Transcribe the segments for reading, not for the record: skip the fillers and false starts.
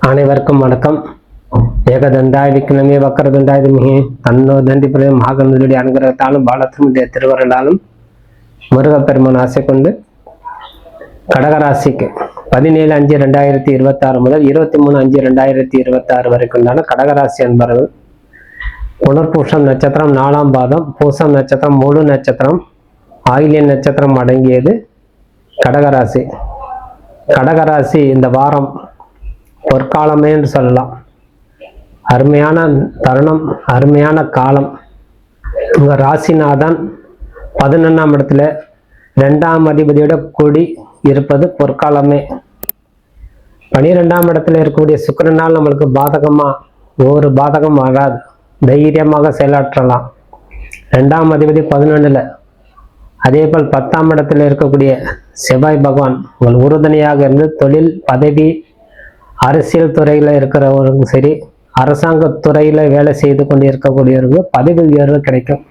அனைவருக்கும் வணக்கம். ஏகதந்தாய் விக்னமே வக்கரதந்தாய் திமஹி தன்னோ தண்டி பிரதம் மகாகணபதியுடைய அனுகிரகத்தாலும் பாலத்தினுடைய திருவருளாலும் முருகப்பெருமான் ஆசை கொண்டு கடகராசிக்கு 17/5/2026 முதல் 23/5/2026 வரைக்குண்டான கடகராசி அன்பர்கள் புனர்பூஷம் நட்சத்திரம் 4ஆம் பாதம், பூசம் நட்சத்திரம் முழு நட்சத்திரம், ஆயில்யம் நட்சத்திரம் அடங்கியது கடகராசி. கடகராசி இந்த வாரம் பொற்காலமே என்று சொல்லலாம். அருமையான தருணம், அருமையான காலம். உங்க ராசிநாதன் 11ஆம் இடத்துல 2ஆம் அதிபதியோட கூடி இருப்பது பொற்காலமே. 12ஆம் இடத்துல இருக்கக்கூடிய சுக்கிரனால் நம்மளுக்கு பாதகமா ஒரு பாதகம் வராது, தைரியமாக செயலாற்றலாம். 2ஆம் அதிபதி 11ல். அதே போல் 10ஆம் இடத்துல இருக்கக்கூடிய செவ்வாய் பகவான் உங்கள் உறுதுணையாக இருந்து தொழில், பதவி, அரசியல் துறையில இருக்கிறவங்களுக்கும் சரி, அரசாங்க துறையில வேலை செய்து கொண்டு இருக்கக்கூடியவருக்கு பதவி உயர்வு கிடைக்கும்.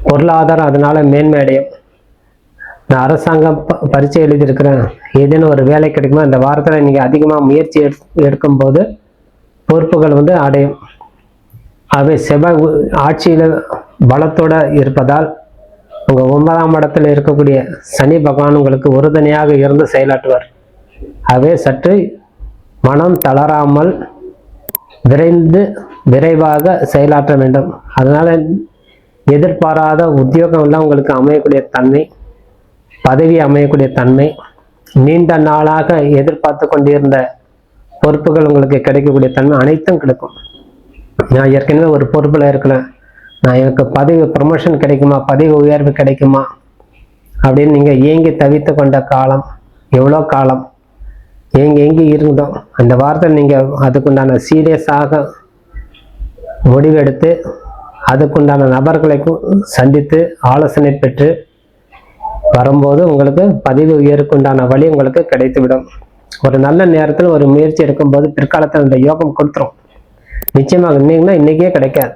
பொருளாதாரம் அதனால மேன்மை அடையும். நான் அரசாங்க பரீட்சை எழுதியிருக்கிறேன், ஏதேனும் ஒரு வேலை கிடைக்குமா, இந்த வாரத்தில் நீங்கள் அதிகமாக முயற்சி எடுக்கும்போது பொறுப்புகள் அடையும். அவை செவ்வாய் ஆட்சியில் பலத்தோடு இருப்பதால் உங்கள் 9ஆம் இடத்துல இருக்கக்கூடிய சனி பகவான் உங்களுக்கு உறுதுணையாக இருந்து செயலாற்றுவார். அவை சற்று மனம் தளராமல் விரைவாக செயலாற்ற வேண்டும். அதனால எதிர்பாராத உத்தியோகம் எல்லாம் உங்களுக்கு அமையக்கூடிய தன்மை, பதவி அமையக்கூடிய தன்மை, நீண்ட நாளாக எதிர்பார்த்து கொண்டிருந்த பொறுப்புகள் உங்களுக்கு கிடைக்கக்கூடிய தன்மை அனைத்தும் கிடைக்கும். நான் ஏற்கனவே ஒரு பொறுப்பில் இருக்கிறேன், நான் எனக்கு பதவி ப்ரமோஷன் கிடைக்குமா, பதவி உயர்வு கிடைக்குமா அப்படின்னு நீங்கள் ஏங்கி தவித்து கொண்ட காலம், எவ்வளோ காலம் ஏங்கி இருந்தோம். அந்த வாரத்தில் நீங்கள் அதுக்குண்டான சீரியஸாக முடிவெடுத்து அதுக்குண்டான நபர்களை சந்தித்து ஆலோசனை பெற்று வரும்போது உங்களுக்கு பதவி உயர்வுக்குண்டான வழி உங்களுக்கு கிடைத்துவிடும். ஒரு நல்ல நேரத்தில் ஒரு முயற்சி எடுக்கும்போது பிற்காலத்தில் இந்த யோகம் கொடுத்துரும். நிச்சயமாக இன்னைக்குன்னா இன்றைக்கே கிடைக்காது.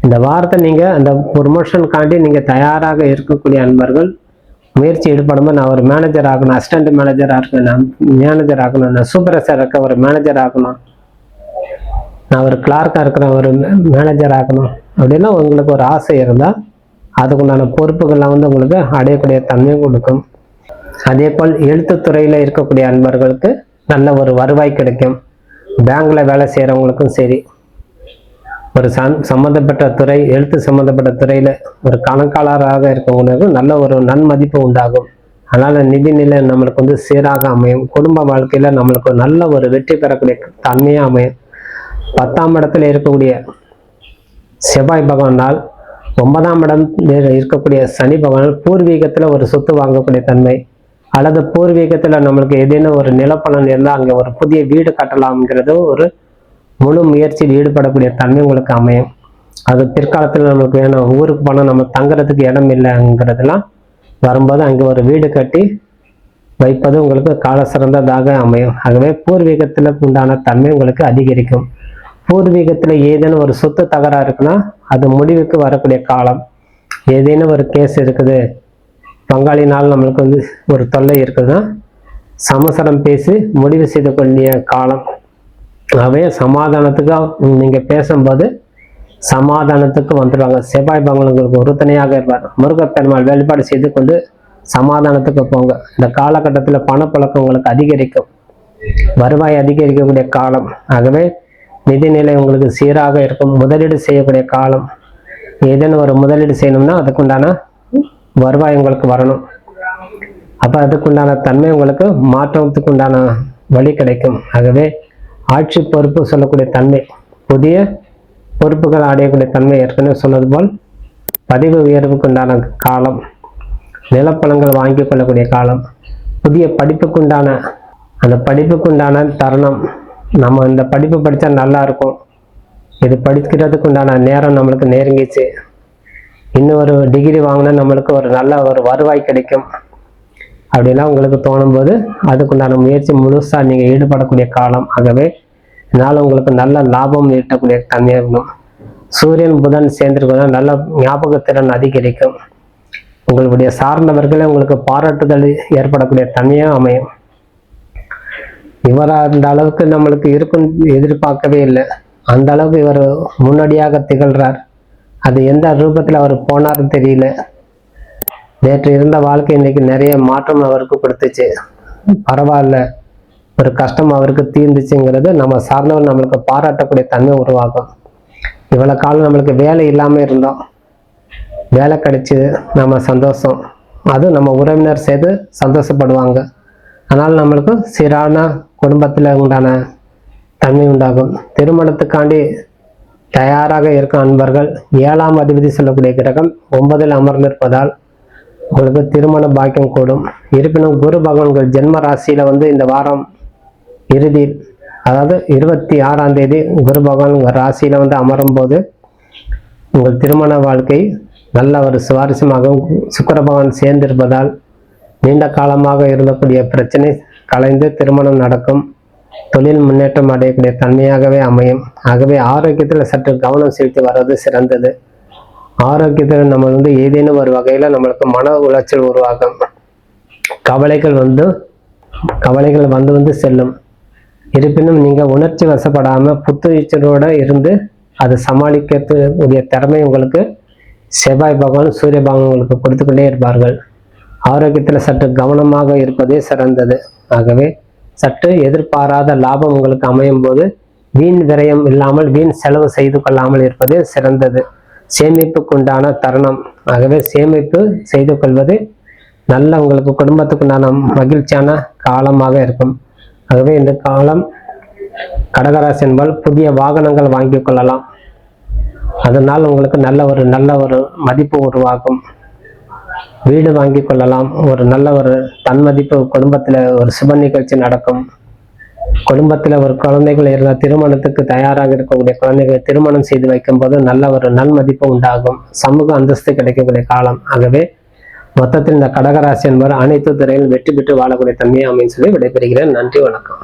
இந்த வாரத்தை நீங்கள் அந்த ப்ரொமோஷனுக்காண்டி நீங்கள் தயாராக இருக்கக்கூடிய அன்பர்கள் முயற்சி ஈடுபடும்போது, நான் ஒரு மேனேஜர் ஆகணும், அசிஸ்டன்ட் மேனேஜராக இருக்கணும், நான் மேனேஜர் ஆகணும், நான் சூப்பர்வைசர் இருக்க ஒரு மேனேஜர் ஆகணும், நான் ஒரு கிளார்க்காக இருக்கிற ஒரு மேனேஜர் ஆகணும் அப்படின்னா உங்களுக்கு ஒரு ஆசை இருந்தால் அதுக்குண்டான பொறுப்புகள்லாம் உங்களுக்கு அடையக்கூடிய தன்மையும் கொடுக்கும். அதே போல் எழுத்துத்துறையில் இருக்கக்கூடிய அன்பர்களுக்கு நல்ல ஒரு வருவாய் கிடைக்கும். பேங்கில் வேலை செய்கிறவங்களுக்கும் சரி, ஒரு சம்மந்தப்பட்ட துறை, எழுத்து சம்மந்தப்பட்ட துறையில் ஒரு கணக்காளராக இருக்கவங்களுக்கு நல்ல ஒரு நன்மதிப்பு உண்டாகும். அதனால் நிதிநிலை நம்மளுக்கு சீராக அமையும். குடும்ப வாழ்க்கையில் நம்மளுக்கு நல்ல ஒரு வெற்றி பெறக்கூடிய தன்மையாக அமையும். 10ஆம் இடத்துல இருக்கக்கூடிய செவ்வாய் பகவானால் 9ஆம் இடம் இருக்கக்கூடிய சனி பகவானால் பூர்வீகத்தில் ஒரு சொத்து வாங்கக்கூடிய தன்மை, அல்லது பூர்வீகத்தில் நம்மளுக்கு ஏதேனும் ஒரு நிலப்பலன் இருந்தால் அங்கே ஒரு புதிய வீடு கட்டலாம்ங்கிறது ஒரு முழு முயற்சியில் ஈடுபடக்கூடிய தன்மை உங்களுக்கு அமையும். அது பிற்காலத்தில் நம்மளுக்கு வேணும், ஊருக்கு போனால் நம்ம தங்குறதுக்கு இடம் இல்லைங்கிறதுலாம் வரும்போது அங்கே ஒரு வீடு கட்டி வைப்பது உங்களுக்கு கால சிறந்ததாக அமையும். ஆகவே பூர்வீகத்தில் உண்டான தன்மை உங்களுக்கு அதிகரிக்கும். பூர்வீகத்தில் ஏதேனும் ஒரு சொத்து தகராறு இருக்குன்னா அது முடிவுக்கு வரக்கூடிய காலம். ஏதேனும் ஒரு கேஸ் இருக்குது, பங்காளினால் நம்மளுக்கு ஒரு தொல்லை இருக்குதுன்னா சமசரம் பேசி முடிவு செய்து கொண்டிய காலம். ஆகவே சமாதானத்துக்கு நீங்கள் பேசும்போது சமாதானத்துக்கு வந்துடுவாங்க. செவ்வாய் பகவான் உங்களுக்கு உறுதுணையாக இருப்பார். முருகப்பெருமாள் வழிபாடு செய்து கொண்டு சமாதானத்துக்கு போங்க. இந்த காலகட்டத்தில் பணப்புழக்கம் உங்களுக்கு அதிகரிக்கும், வருவாய் அதிகரிக்கக்கூடிய காலம். ஆகவே நிதிநிலை உங்களுக்கு சீராக இருக்கும். முதலீடு செய்யக்கூடிய காலம். ஏதேனும் ஒரு முதலீடு செய்யணும்னா அதுக்குண்டான வருவாய் உங்களுக்கு வரணும். அப்போ அதுக்குண்டான தன்மை உங்களுக்கு மாற்றத்துக்கு உண்டான வழி கிடைக்கும். ஆகவே ஆட்சி பொறுப்பு சொல்லக்கூடிய தன்மை, புதிய பொறுப்புகள் அடையக்கூடிய தன்மை, ஏற்கனவே சொன்னது போல் பதவி உயர்வுக்கு உண்டான காலம், நிலப்பலங்கள் வாங்கி கொள்ளக்கூடிய காலம், புதிய படிப்புக்குண்டான அந்த படிப்புக்குண்டான தருணம். நம்ம இந்த படிப்பு படித்தா நல்லா இருக்கும், இது படிக்கிறதுக்கு உண்டான நேரம் நம்மளுக்கு நெருங்கிச்சு, இன்னும் ஒரு டிகிரி வாங்கினா நம்மளுக்கு ஒரு நல்ல ஒரு வருவாய் கிடைக்கும் அப்படிலாம் உங்களுக்கு தோணும்போது அதுக்குண்டான முயற்சி முழுசாக நீங்கள் ஈடுபடக்கூடிய காலம். ஆகவே இதனால் உங்களுக்கு நல்ல லாபம் ஈட்டக்கூடிய தன்மையாக இருக்கணும். சூரியன் புதன் சேர்ந்திருக்கணும், நல்ல ஞாபகத்திறன் அதிகரிக்கும். உங்களுடைய சார்ந்தவர்களே உங்களுக்கு பாராட்டுதல் ஏற்படக்கூடிய தன்மையாக அமையும். இவர் அந்த அளவுக்கு நம்மளுக்கு இருக்கும் எதிர்பார்க்கவே இல்லை. அந்த அளவுக்கு இவர் முன்னோடியாக திகழ்றார். அது எந்த ரூபத்தில் அவர் போனார்னு தெரியல. நேற்று இருந்த வாழ்க்கை இன்னைக்கு நிறைய மாற்றம் அவருக்கு கொடுத்துச்சு. பரவாயில்ல, ஒரு கஷ்டம் அவருக்கு தீர்ந்துச்சுங்கிறது நம்ம சார்ந்தவர் நம்மளுக்கு பாராட்டக்கூடிய தன்மை உருவாகும். இவ்வளவு காலம் நம்மளுக்கு வேலை இல்லாமல் இருந்தோம், வேலை கிடைச்சி நம்ம சந்தோஷம், அதுவும் நம்ம உறவினர் செய்து சந்தோஷப்படுவாங்க. ஆனால் நம்மளுக்கு சீரான குடும்பத்தில் உண்டான தன்மை உண்டாகும். திருமணத்துக்காண்டி தயாராக இருக்கும் அன்பர்கள் 7ஆம் அதிபதி சொல்லக்கூடிய கிரகம் 9ல் அமர்ந்திருப்பதால் உங்களுக்கு திருமண பாக்கியம் கூடும். இருப்பினும் குரு பகவான்கள் ஜென்ம ராசியில இந்த வாரம் இறுதியில், அதாவது 26ஆம் தேதி குரு பகவான் உங்கள் ராசியில அமரும் போது உங்கள் திருமண வாழ்க்கை நல்ல ஒரு சுவாரஸ்யமாகவும், சுக்கிர பகவான் சேர்ந்திருப்பதால் நீண்ட காலமாக இருந்தக்கூடிய பிரச்சனை கலைந்து திருமணம் நடக்கும். தொழில் முன்னேற்றம் அடையக்கூடிய தன்மையாகவே அமையும். ஆகவே ஆரோக்கியத்தில் சற்று கவனம் செலுத்தி வர்றது சிறந்தது. ஆரோக்கியத்தில் நம்ம ஏதேனும் ஒரு வகையில் நம்மளுக்கு மன உளைச்சல் உருவாகும். கவலைகள் வந்து செல்லும். இருப்பினும் நீங்கள் உணர்ச்சி வசப்படாமல் புத்துணர்ச்சியோடு இருந்து அதை சமாளிக்கக்கூடிய திறமை உங்களுக்கு செவ்வாய் பகவான் சூரிய பகவான் உங்களுக்கு கொடுத்துக்கொண்டே இருப்பார்கள். ஆரோக்கியத்தில் சற்று கவனமாக இருப்பதே சிறந்தது. ஆகவே சற்று எதிர்பாராத லாபம் உங்களுக்கு அமையும் போது வீண் விரயம் இல்லாமல் வீண் செலவு செய்து கொள்ளாமல் இருப்பதே சிறந்தது. சேமிப்புக்குண்டான தருணம். ஆகவே சேமிப்பு செய்து கொள்வது நல்ல உங்களுக்கு குடும்பத்துக்குண்டான மகிழ்ச்சியான காலமாக இருக்கும். ஆகவே இந்த காலம் கடகராசி என்பால் புதிய வாகனங்கள் வாங்கி கொள்ளலாம். அதனால் உங்களுக்கு நல்ல ஒரு மதிப்பு உருவாகும். வீடு வாங்கி கொள்ளலாம். ஒரு நல்ல ஒரு தன்மதிப்பு குடும்பத்தில் ஒரு சுப நிகழ்ச்சி நடக்கும். குடும்பத்தில் ஒரு குழந்தைகள் இருந்தால் திருமணத்துக்கு தயாராக இருக்கக்கூடிய குழந்தைகளை திருமணம் செய்து வைக்கும் போது நல்ல ஒரு நன்மதிப்பு உண்டாகும். சமூக அந்தஸ்து கிடைக்கக்கூடிய காலம். ஆகவே மொத்தத்தில் இந்த கடகராசி என்பவர் அனைத்து துறையில் வெற்றி பெற்று வாழக்கூடிய தன்மையை அமைன்னு சொல்லி விடைபெறுகிறேன். நன்றி, வணக்கம்.